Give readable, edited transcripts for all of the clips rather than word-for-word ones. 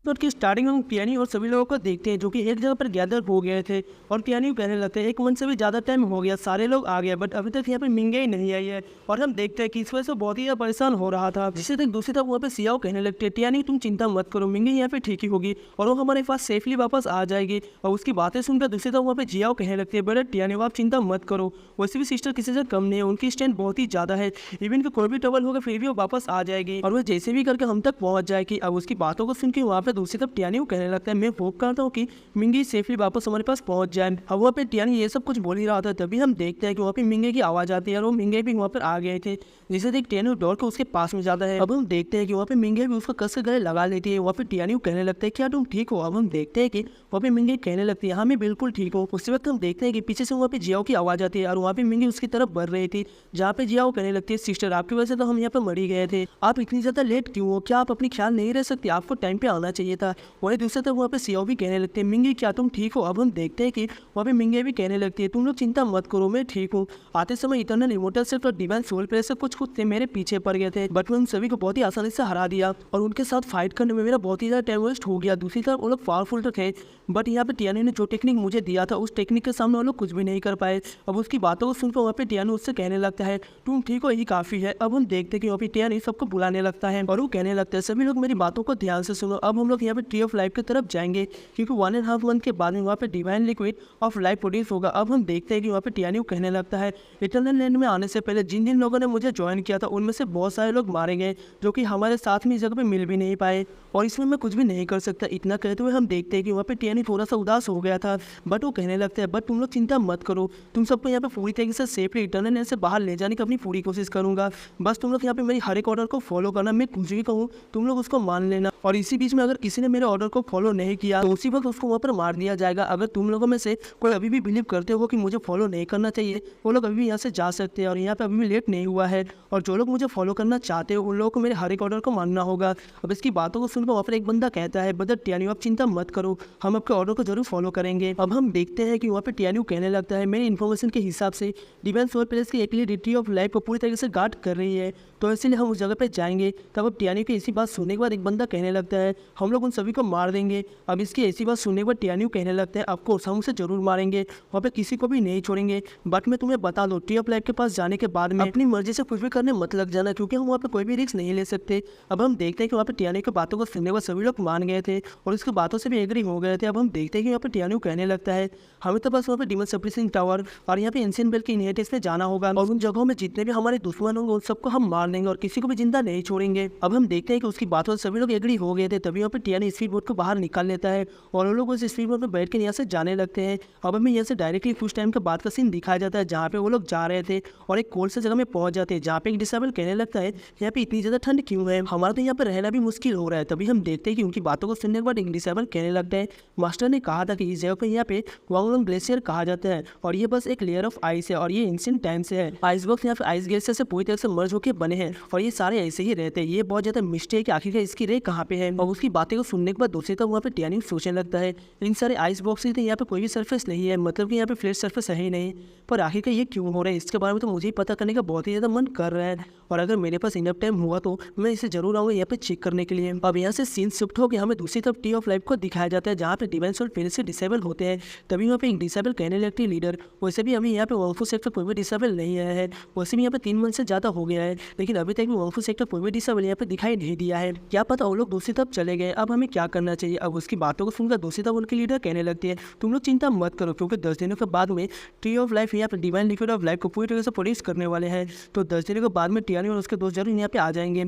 Episode की starting में हम टियानी और सभी लोगों को देखते हैं जो कि एक जगह पर गैदर हो गए थे और टियानी कहने लगते हैं एक मंथ से भी ज़्यादा टाइम हो गया, सारे लोग आ गए बट अभी तक यहाँ पे मिंगे ही नहीं आई है। और हम देखते हैं कि इस वजह से बहुत ही ज़्यादा परेशान हो रहा था, जिससे तक दूसरी तरफ वहाँ पे सियाओ कहने लगते हैं टियानी तुम चिंता मत करो, मिंगे यहाँ पे ठीक ही होगी और वो हमारे पास सेफली वापस आ जाएगी। और उसकी बातें सुनकर दूसरी तरफ वहाँ पे जियाओ कहने लगती है बेटा टियानी आप चिंता मत करो, वैसे भी सिस्टर किसी से कम नहीं है, उनकी स्ट्रेंथ बहुत ही ज़्यादा है, इवन कि कोई भी ट्रबल होगा फिर भी वो वापस आ जाएगी और वो जैसे भी करके हम तक पहुँच जाएगी। अब उसकी बातों को सुन के वहाँ पे दूसरी तरफ टियानी को कहने लगता है मैं होप करता हूँ कि मिंगी सेफली वापस हमारे पास पहुंच जाए। अब वहाँ पे टियानी ये सब कुछ बोल ही रहा था, तभी हम देखते हैं कि वहाँ पे मिंगे की आवाज़ आती है और वो मिंगे भी वहाँ पर आ गए थे, जिसे देख टियानी दौड़ के उसके पास में जाता है। अब हम देखते हैं कि वहाँ पे मिंगे भी उसको कस के गले लगा लेती है। वहाँ पे टियानी को कहने लगता है क्या तुम ठीक हो? अब हम देखते हैं कि वहाँ पे मिंगे कहने लगती है हाँ मैं बिल्कुल ठीक हूँ। उसी वक्त हम देखते हैं कि पीछे से वहाँ पे जियाओ की आवाज़ आती है और वहाँ पे मिंगे उसकी तरफ बढ़ रही थी, जहाँ पे जियाओ कहने लगती है सिस्टर आपकी वजह से तो हम यहाँ पे मर ही गए थे, आप इतनी ज़्यादा लेट क्यों हो? क्या आप अपनी ख्याल नहीं रह सकती? आपको टाइम पे आना चाहिए था। वहीं दूसरी तरफ वहाँ पे सियाओ भी कहने लगते हैं मिंगे क्या तुम ठीक हो? अब हम देखते हैं कि वहाँ पे मिंगे भी कहने लगती है तुम लोग चिंता मत करो मैं ठीक हूँ। आते समय इटर्नल इमोर्टल सिर्फ और डिवाइन सोल प्लेयर से कुछ थे मेरे पीछे पड़ गए थे बट मैं उन सभी को बहुत ही आसानी से हरा दिया और उनके साथ फाइट करने में मेरा बहुत ही ज़्यादा टाइम वेस्ट हो गया। दूसरी तरफ वो लोग पावरफुल तो थे बट यहाँ पे टियानी ने जो टेक्निक मुझे दिया था उस टेक्निक के सामने वो लोग कुछ भी नहीं कर पाए। अब उसकी बातों को सुनकर वहाँ पे टियानी उससे कहने लगता है तुम ठीक हो यही काफ़ी है। अब हम देखते हैं कि वहाँ पे टियानी सबको बुलाने लगता है और वो कहने लगता है सभी लोग मेरी बातों को ध्यान से सुनो। अब हम लोग यहाँ पे ट्री ऑफ लाइफ की तरफ जाएंगे क्योंकि 1.5 मंथ के बाद में वहाँ पे divine liquid of life produce होगा। अब हम देखते हैं कि वहाँ पे टियानी को कहने लगता है इटर्नल लैंड में आने से पहले जिन जिन लोगों ने मुझे ज्वाइन किया था उनमें से बहुत सारे लोग मारे गए जो कि हमारे साथ में इस जगह पे मिल भी नहीं पाए और इसमें मैं कुछ भी नहीं कर सकता। इतना कहते हुए हम देखते हैं कि वहाँ पे टियानी थोड़ा सा उदास हो गया था बट वो कहने लगता है बट तुम लोग चिंता मत करो, तुम सबको यहाँ पे पूरी तरीके से सेफली इटर्नल लैंड से बाहर ले जाने की अपनी पूरी कोशिश करूँगा, बस तुम लोग यहाँ पे मेरी हर एक ऑर्डर को फॉलो करना, मैं कुछ भी कहूँ तुम लोग उसको मान लेना और इसी बीच में अगर किसी ने मेरे ऑर्डर को फॉलो नहीं किया तो उसी वक्त उसको वहाँ पर मार दिया जाएगा। अगर तुम लोगों में से कोई अभी भी बिलीव करते हो कि मुझे फॉलो नहीं करना चाहिए वो लोग अभी भी यहाँ से जा सकते हैं और यहाँ पे अभी भी लेट नहीं हुआ है और जो लोग मुझे फॉलो करना चाहते हो उन लोगों को मेरे हर एक ऑर्डर को मानना होगा। अब इसकी बातों को सुनकर वहाँ पर एक बंदा कहता है ब्रदर टियानी आप चिंता मत करो हम आपके ऑर्डर को जरूर फॉलो करेंगे। अब हम देखते हैं कि वहाँ पे टियानी कहने लगता है मेरी इन्फॉर्मेशन के हिसाब से डिवाइन सोल प्लेस की एक्चुअली ट्री ऑफ लाइफ को पूरी तरीके से गार्ड कर रही है तो इसलिए हम उस जगह पे जाएंगे। तब अब टियानी की ऐसी बात सुनने के बाद एक बंदा कहने लगता है हम लोग उन सभी को मार देंगे। अब इसकी ऐसी बात सुनने के बाद टियानी कहने लगता है आपको हम उसे जरूर मारेंगे, वहाँ पे किसी को भी नहीं छोड़ेंगे बट मैं तुम्हें बता दूँ ट्री ऑफ लाइफ के पास जाने के बाद में अपनी मर्जी से कुछ भी करने मत लग जाना क्योंकि हम वहाँ पे कोई भी रिस्क नहीं ले सकते। अब हम देखते हैं कि वहाँ पे टियानी की बातों को सुनने के बाद सभी लोग मान गए थे और उसकी बातों से भी एग्री हो गए थे। अब हम देखते हैं कि यहाँ पे टियानी कहने लगता है हमें तो बस वहाँ पे डिमन सप्रेसिंग टावर और यहाँ पे एंशिएंट बेल के इनहेरिटेंस में जाना होगा और उन जगहों में जितने भी हमारे दुश्मन होंगे उन सबको हम मार देंगे और किसी को भी जिंदा नहीं छोड़ेंगे। अब हम देखते हैं कि उसकी बातों से सभी लोग एग्री हो गए थे। तभी यहाँ पे टियानी स्पीड बोट को बाहर निकाल लेता है और वो लोग उस स्पीड बोट में बैठ के यहाँ से जाने लगते हैं। अब हमें यहाँ से डायरेक्टली कुछ टाइम के बाद का सीन दिखाया जाता है जहाँ पे वो लोग जा रहे थे और एक कोल्ड से जगह में पहुंच जाते हैं जहाँ पे एक डिसेबल कहने लगता है यहाँ पे इतनी ज़्यादा ठंड क्यों है, हमारा तो यहाँ पे रहना भी मुश्किल हो रहा है। तभी हम देखते हैं कि उनकी बातों को सुनने के बाद एक डिसेबल कहने लगता है मास्टर ने कहा था कि इस जगह को यहाँ पे वांगलोंग ग्लेशियर कहा जाता है और ये बस एक लेयर ऑफ आइस है और ये एंशिएंट टाइम से है। आइस बॉक्स यहाँ पे आइस ग्लेशियर से पूरी तरह से मर्ज होकर बने हैं और ये सारे ऐसे ही रहते हैं। ये बहुत ज़्यादा मिस्टेक है आखिरकार इसकी रे कहाँ पे है। और उसकी बातें को सुनने के बाद दूसरी तरफ वहाँ पे टियानी सोचने लगता है इन सारे आइस बॉक्स थे यहाँ पे कोई भी सर्फेस नहीं है, मतलब कि यहाँ पे फ्लैट सर्फेस है ही नहीं, पर आखिरकार ये क्यों हो रहा है इसके बारे में तो मुझे ही पता करने का बहुत ही ज़्यादा मन कर रहा है और अगर मेरे पास इनफ टाइम हुआ तो मैं इसे जरूर आऊँगा यहाँ पे चेक करने के लिए। अब यहाँ से सीन शिफ्ट होकर हमें दूसरी तरफ ट्री ऑफ लाइफ को दिखाया जाता है जहाँ पे डिवाइन सोल पहले से डिसेबल होते हैं। तभी वहाँ पे एक डिसेबल कहने लगती है लीडर वैसे भी हमें यहाँ पे वंगफू सेक्टर कोई भी डिसेबल नहीं आया है, वैसे भी यहाँ पे 3 मंथ से ज़्यादा हो गया है लेकिन अभी तक भी वंगफू सेक्टर कोई भी डिसेबल यहाँ पे दिखाई नहीं दिया है, क्या पता वो लोग दूसरी तरफ चले गए। अब हमें क्या करना चाहिए? अब उसकी बातों को सुनकर दूसरी तरफ उनकी लीडर कहने लगती है तुम लोग चिंता मत करो क्योंकि 10 दिनों के बाद में ट्री ऑफ लाइफ यहाँ पे डिवाइन लिक्विड ऑफ लाइफ को पूरी तरह से प्रोड्यूस करने वाले हैं तो 10 दिनों के बाद में टियानी और उसके दोस्त जरूर यहाँ पे आ जाएंगे।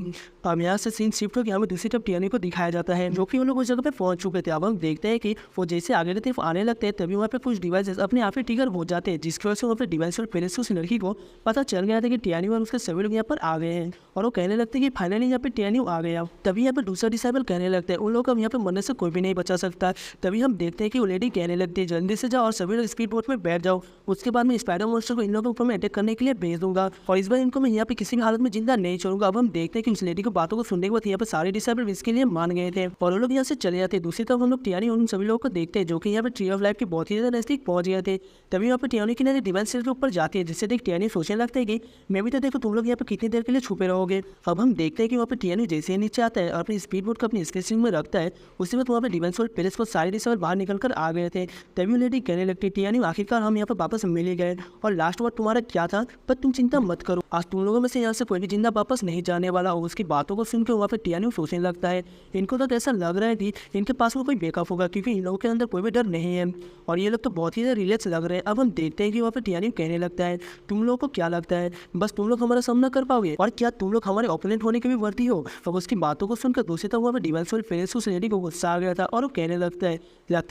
अब यहाँ से सीन शिफ्ट होकर हमें दूसरी तरफ टियानी को दिखाया जाता है जो कि वो लोग उस जगह पे पहुंच चुके थे। अब हम देखते हैं कि वो जैसे आगे तरफ आने लगते हैं तभी वहाँ पे कुछ डिवाइसेस अपने आप ही ट्रिगर हो जाते हैं जिसकी वजह से वहाँ पे डिवाइस और पहले से उस लड़की को पता चल गया था कि टियानी और उसके सभी लोग यहाँ पर आ गए हैं और वो कहने लगते हैं कि फाइनली यहाँ पे टियानी आ गया। तभी यहाँ पे दूसरा डिसेबल कहने लगता है उन लोग को यहाँ पे मरने से कोई भी नहीं बचा सकता। तभी हम देखते हैं कि वो लेडी कहने लगती है जल्दी से जाओ और सभी लोग स्पीड बोट में बैठ जाओ, उसके बाद मैं स्पाइडर मॉन्स्टर को इन लोगों के ऊपर अटैक करने के लिए भेज दूंगा और इस बार इनको मैं यहाँ पे किसी भी हालत में जिंदा नहीं छोड़ूंगा। अब हम देखते हैं कि उस लेडी को बातों को सुनने के बाद यहाँ पे सारे डिसेबल इसके लिए मान गए थे और वो लोग यहाँ से चले जाते हैं। दूसरी तरफ हम लोग टियानी उन सभी लोगों को देखते हैं जो कि यहाँ पे ट्री ऑफ लाइफ के बहुत ही ज़्यादा नजदीक पहुंच गए थे। तभी यहाँ पे टियानी की नजर डिवाइन सेल के ऊपर जाती है जिससे देख टियानी सोचने लगता है कि मैं भी तो देखो तुम लोग यहाँ पे कितनी देर के लिए छुपे रहोगे। अब हम देखते हैं कि वहाँ पे टियानी जैसे ही नीचे आता है और अपनी स्पीड बोर्ड को अपनी स्केचिंग में रखता है उसी वक्त वहाँ पे डिमेंशियल पैलेस को सारे रिश्तेदार बाहर निकल कर आ गए थे। तभी लेडी कहने लगती थी यानी आखिरकार हम यहाँ पर वापस मिल ही गए और लास्ट वर्ड तुम्हारा क्या था, पर तुम चिंता मत करो, आज तुम लोगों में से यहाँ से कोई भी जिंदा वापस नहीं जाने वाला। और उसकी बातों को सुनकर वहाँ पे टियानी सोचने लगता है इनको तो ऐसा लग रहा है कि इनके पास में कोई बेकअप होगा क्योंकि इन लोगों के अंदर कोई भी डर नहीं है और ये लोग तो बहुत ही रिलैक्स लग रहे हैं। अब हम देखते हैं कि वहाँ पे टियानी कहने लगता है तुम लोगों को क्या लगता है बस तुम लोग हमारा सामना कर पाओगे और क्या तुम लोग हमारे ओपोनेंट होने के भी वर्दी हो। अब उसकी बातों को सुनकर दूसरी तरफ वहाँ पे डिमेंशियल पैलेस उस लेडी को गुस्सा आ गया था और वो कहने लगता है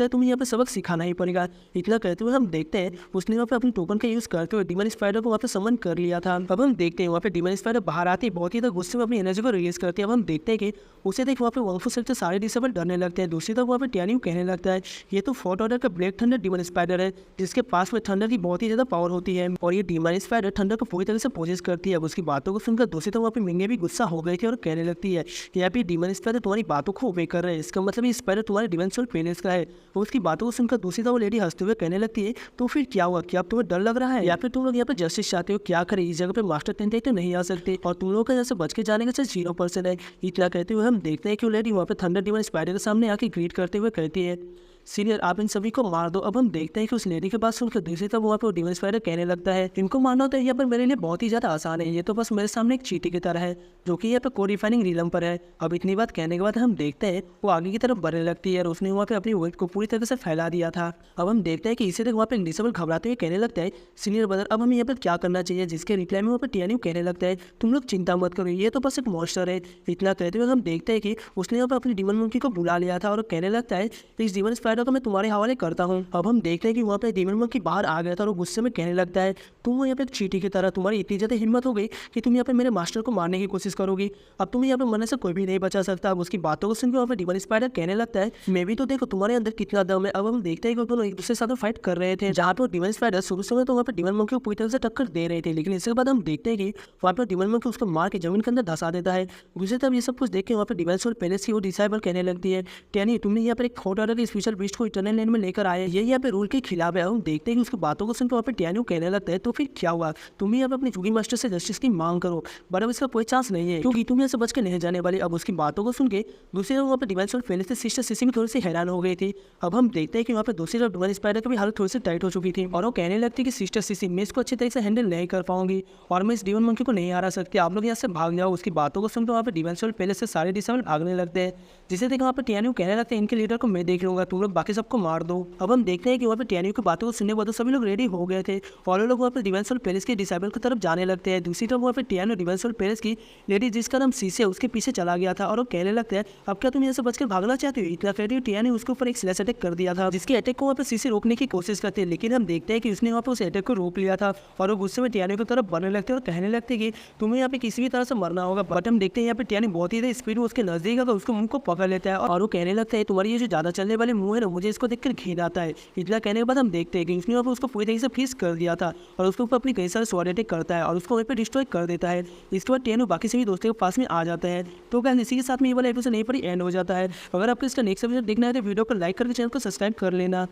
तुम्हें यहाँ पे सबक सिखाना ही पड़ेगा। इतना कहते हुए हम देखते हैं उसने वहाँ पे अपनी टोकन का यूज करते हुए डिमन स्पाइडर को वहाँ पे समन कर लिया था। अब हम देखते हैं वहाँ पे डिमन स्पाइडर बाहर आती है बहुत ही गुस्से में अपनी एनर्जी को रिलीज करती है। अब हम देखते हैं कि उसे देख वहाँ पे वंगफू से सारे डिसेबल डरने लगते हैं। दूसरी तरफ वहाँ पे टियानी कहने लगता है ये तो फोर्थ ऑर्डर का ब्लैक थंडर डिमन स्पाइडर है जिसके पास में थंडर की बहुत ही ज्यादा पावर होती है और ये डिमन स्पाइडर थंडर को पूरी तरह से पोजेस करती है। अब उसकी बातों को सुनकर दूसरी तरफ वहाँ पे मिंगे भी गुस्सा हो गई थी और कहने लगती है यहाँ पे डिमन स्पाइडर तुम्हारी बातों को ओबे कर रहे हैं, इसका मतलब ये स्पाइडर तुम्हारे डिमेंशियल पैलेस का है। और उसकी बातों को सुनकर दूसरी तरफ वो लेडी हंसते हुए कहने लगती है तो फिर क्या हुआ, क्या अब तुम्हें डर लग रहा है या फिर तुम लोग यहाँ पे जस्टिस चाहते हो, क्या करें इस जगह पे मास्टर टेंट तो नहीं आ सकते और तुम लोगों का यहाँ से बच के जाने का सिर्फ 0% है। इतना कहते हुए हम देखते हैं कि वो लेडी वहाँ पे थंडर डिमन स्पाइडर के सामने आके ग्रीट करते हुए कहती है सीनियर आप इन सभी को मार दो। अब हम देखते हैं कि उस लेडी के पास सुनकर दूसरी तरफ वहाँ पे डिमन स्पाइडर कहने लगता है इनको मारना तो यहाँ पर मेरे लिए बहुत ही ज़्यादा आसान है, ये तो बस मेरे सामने एक चींटी की तरह है जो कि यहाँ पे कोडिफाइनिंग रीलम पर है। अब इतनी बात कहने के बाद हम देखते हैं वो आगे की तरफ बढ़ने लगती है और उसने वहाँ पे अपनी वेट को पूरी तरह से फैला दिया था। अब हम देखते हैं कि इसी तक वहाँ पे डिसेबल घबराते हुए कहने लगता है सीनियर ब्रदर अब हमें यहाँ पर क्या करना चाहिए, जिसके रिप्लाई में वहाँ पर टियानी कहने लगता है तुम लोग चिंता मत करो ये तो बस एक मॉन्स्टर है। इतना कहते हुए हम देखते हैं कि उसने यहाँ पर अपनी डिमन मंकी को बुला लिया था और कहने लगता है इस डिमन स्पाइडर को मैं तुम्हारे हवाले करता हूँ। अब हम देखते हैं कि वहाँ पे डिमन मंकी बाहर आ गया था और वो गुस्से में कहने लगता है तुम यहाँ पे एक चींटी की तरह, तुम्हारी इतनी ज़्यादा हिम्मत हो गई कि तुम यहाँ पे मेरे मास्टर को मारने की कोशिश करोगी, अब तुम्हें यहाँ पे मरने से कोई भी नहीं बचा सकता। अब उसकी बातों को सुनकर वहाँ पे डिमन स्पाइडर कहने लगता है मैं भी तो देखो तुम्हारे अंदर कितना दम है। अब हम देखते हैं कि दोनों एक दूसरे के साथ फाइट कर रहे थे जहाँ पे डिमन स्पाइडर शुरू से तो वहाँ पे डिमन मंकी को पूरी तरह से टक्कर दे रहे थे, लेकिन इसके बाद हम देखते हैं कि वहाँ पे डिमन मंकी उसको मार के जमीन के अंदर धंसा देता है। दूसरी तरफ ये सब कुछ देख के वहाँ पे डिमेंशियल पैलेस की वो डिसाइबल कहने लगती है टियानी तुमने यहाँ पर एक फोर्थ ऑर्डर के स्पेशल बीस्ट को इटर्नल लैंड में लेकर आए, ये यहाँ पे रूल के खिलाफ है। हम देखते हैं कि उसकी बातों को सुनकर वहाँ पे टियानी कहने लगता है तो फिर क्या हुआ, तुम यहाँ पे अपने जुगी मास्टर से जस्टिस की मांग करो बट अब इसका कोई चांस नहीं है क्योंकि तुम यहाँ से बच के नहीं जाने वाली। अब उसकी बातों को सुन के दूसरी तरफ वहाँ पे डिमेंशियल पैलेस से सिस्टर सिसी भी थोड़ी सी हैरान हो गई थी। अब हम देखते हैं कि वहाँ पे दूसरी तरफ डिमन स्पाइडर की भी हालत थोड़ी सी टाइट हो चुकी थी और वो कहने लगती कि सिस्टर सिसी मैं इसको अच्छी तरह से हैंडल नहीं कर पाऊंगी और मैं इस डिमन मंकी को नहीं हरा सकती, आप लोग यहाँ से भाग जाओ। उसकी बातों को सुनकर वहाँ पे डिमेंशियल पैलेस से सारे डिसेबल भागने लगते हैं जिसे देख वहाँ पे टियानी कहने लगते हैं इनके लीडर को मैं देख लूंगा, तुम लोग बाकी सबको मार दो। अब हम देखते हैं कि वहाँ पे टियानी की बातों को सुनने के बाद सभी लोग रेडी हो गए थे और लोग वहाँ पे डिमेंशियल पैलेस के डिसेबल की तरफ जाने लगते हैं। दूसरी तरफ वहाँ पे टियानी डिमेंशियल पैलेस की लेडी जिसका नाम सीसे उसके पीछे चला गया था और वो कहने लगते हैं अब क्या तुम यहाँ से बचकर भागना चाहते हो। इतना कहते हुए टियानी उसके ऊपर एक स्लैश अटैक कर दिया था जिसके अटैक को वहाँ पे सीसे रोकने की कोशिश करते हैं, लेकिन हम देखते हैं कि उसने वहाँ पे उस अटैक को रोक लिया था और वो गुस्से में टियानी की तरफ बढ़ने लगते हैं और कहने लगते हैं कि तुम्हें यहाँ पे किसी भी तरह से मरना होगा। बट हम देखते हैं यहाँ पे टियानी बहुत ही स्पीड में उसके नजदीक आकर उसको मुंह को पकड़ लेता है और वो कहने लगता है तुम्हारी ये जो ज्यादा चलने वाले मुंह है ना मुझे इसको देखकर घिन आता है। इतना कहने के बाद हम देखते हैं कि उसने वहाँ पे उसको पूरी तरीके से फ्रीज कर दिया था और उसके ऊपर अपनी कई सारे स्वॉर्ड अटैक करता है और उसको वहीं पे डिस्ट्रॉय कर देता है। इसके बाद टियानी बाकी सभी दोस्तों के पास में आ जाता है। तो गाइस इसी के साथ में ये वाला एपिसोड नहीं पर एंड हो जाता है। अगर आपको इसका नेक्स्ट एपिसोड देखना है तो वीडियो को लाइक करके चैनल को सब्सक्राइब कर लेना।